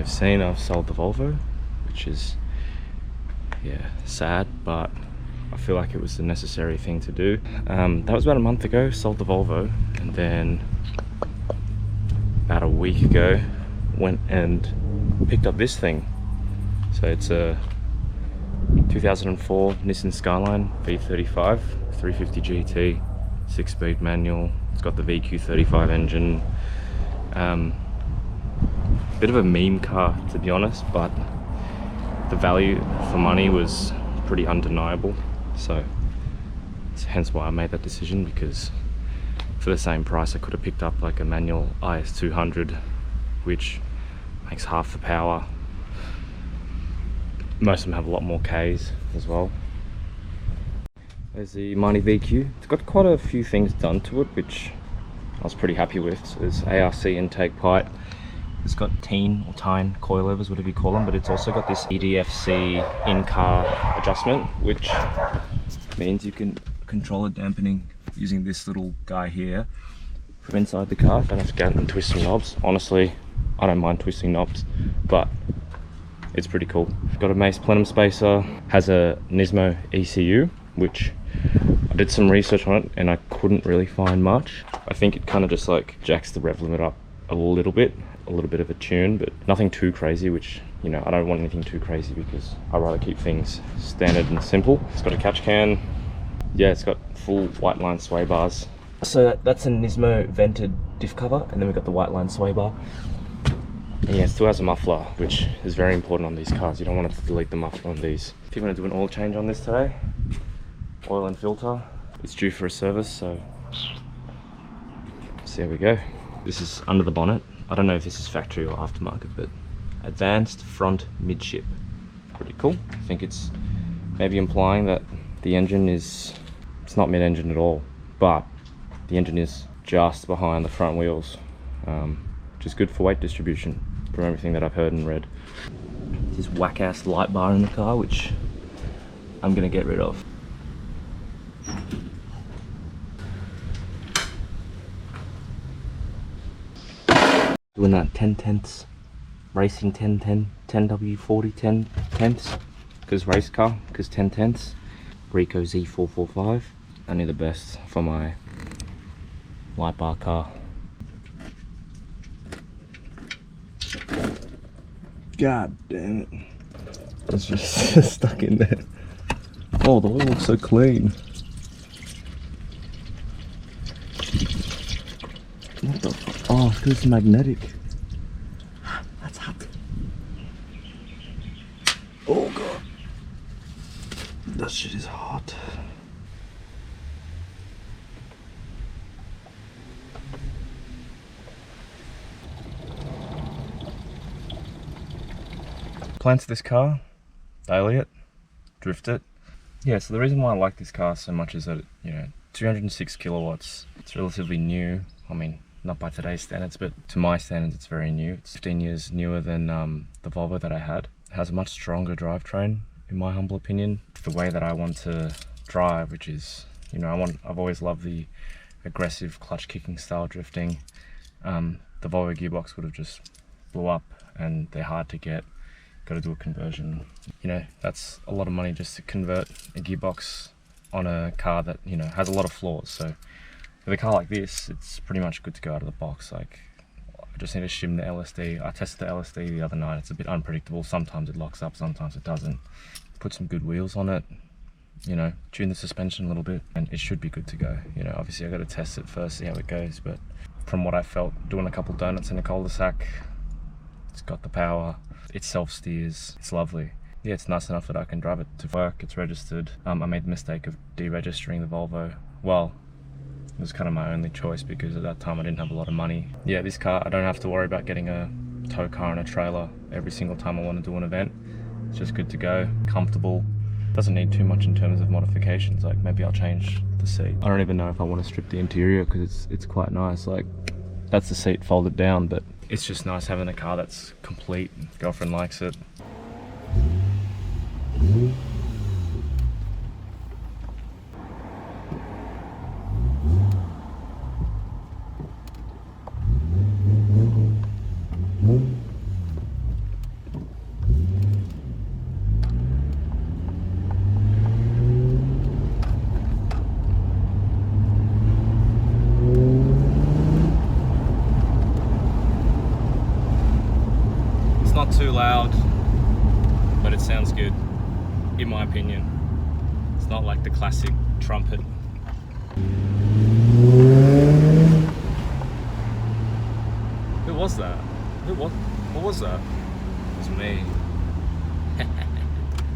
have seen, I've sold the Volvo, which is, yeah, sad, but I feel like it was the necessary thing to do. That was about a month ago, sold the Volvo, and then about a week ago went and picked up this thing. So it's a 2004 Nissan Skyline V35 350 GT, 6-speed manual. It's got the VQ35 engine. Bit of a meme car, to be honest, but the value for money was pretty undeniable. So hence why I made that decision, because for the same price I could have picked up like a manual IS200, which makes half the power. Most of them have a lot more Ks as well. There's the Mighty VQ. It's got quite a few things done to it, which I was pretty happy with. So there's ARC intake pipe. It's got teen or tine coilovers, whatever you call them, but it's also got this EDFC in-car adjustment, which means you can control the dampening using this little guy here from inside the car. Don't have to go out and twist some knobs. Honestly, I don't mind twisting knobs, but it's pretty cool. Got a Mace plenum spacer, has a Nismo ECU, which I did some research on it and I couldn't really find much. I think it kind of just like jacks the rev limit up a little bit of a tune, but nothing too crazy, which, you know, I don't want anything too crazy because I rather keep things standard and simple. It's got a catch can. Yeah, it's got full white line sway bars. So that's a Nismo vented diff cover, and then we've got the white line sway bar. And yeah, it still has a muffler, which is very important on these cars. You don't want it to delete the muffler on these. If you want to do an oil change on this today, oil and filter, it's due for a service, so there we go. This is under the bonnet. I don't know if this is factory or aftermarket, but advanced front midship. Pretty cool. I think it's maybe implying that the engine is, it's not mid-engine at all, but the engine is just behind the front wheels, which is good for weight distribution from everything that I've heard and read. This whack-ass light bar in the car, which I'm gonna get rid of. Doing that 10 tenths, racing 10W40 10 tenths, because race car, because 10 tenths. Rico Z445, only the best for my light bar car. God damn it, it's just stuck in there. Oh, the oil looks so clean. What the fuck? Oh, it's magnetic. That's hot. Oh god. That shit is hot. Plans to this car, daily it, drift it. Yeah, so the reason why I like this car so much is that, it, you know, 206 kilowatts, it's relatively new. I mean, not by today's standards, but to my standards it's very new. It's 15 years newer than the Volvo that I had. It has a much stronger drivetrain, in my humble opinion. The way that I want to drive, which is, you know, I've always loved the aggressive clutch kicking style drifting. The Volvo gearbox would have just blew up, and they're hard to get. Got to do a conversion. You know, that's a lot of money just to convert a gearbox on a car that, you know, has a lot of flaws. So with a car like this, it's pretty much good to go out of the box. Like, I just need to shim the LSD. I tested the LSD the other night. It's a bit unpredictable. Sometimes it locks up, sometimes it doesn't. Put some good wheels on it, you know, tune the suspension a little bit, and it should be good to go. You know, obviously I got to test it first, see how it goes, but from what I felt doing a couple donuts in a cul-de-sac, it's got the power, it self-steers, it's lovely. Yeah, it's nice enough that I can drive it to work. It's registered. I made the mistake of deregistering the Volvo. Well, it was kind of my only choice because at that time I didn't have a lot of money. Yeah, this car, I don't have to worry about getting a tow car and a trailer every single time I want to do an event. It's just good to go, comfortable. Doesn't need too much in terms of modifications. Like, maybe I'll change the seat. I don't even know if I want to strip the interior because it's quite nice. Like, that's the seat folded down, but it's just nice having a car that's complete. Girlfriend likes it. loud, but it sounds good, in my opinion. It's not like the classic trumpet. Who was that? What was that? It was me.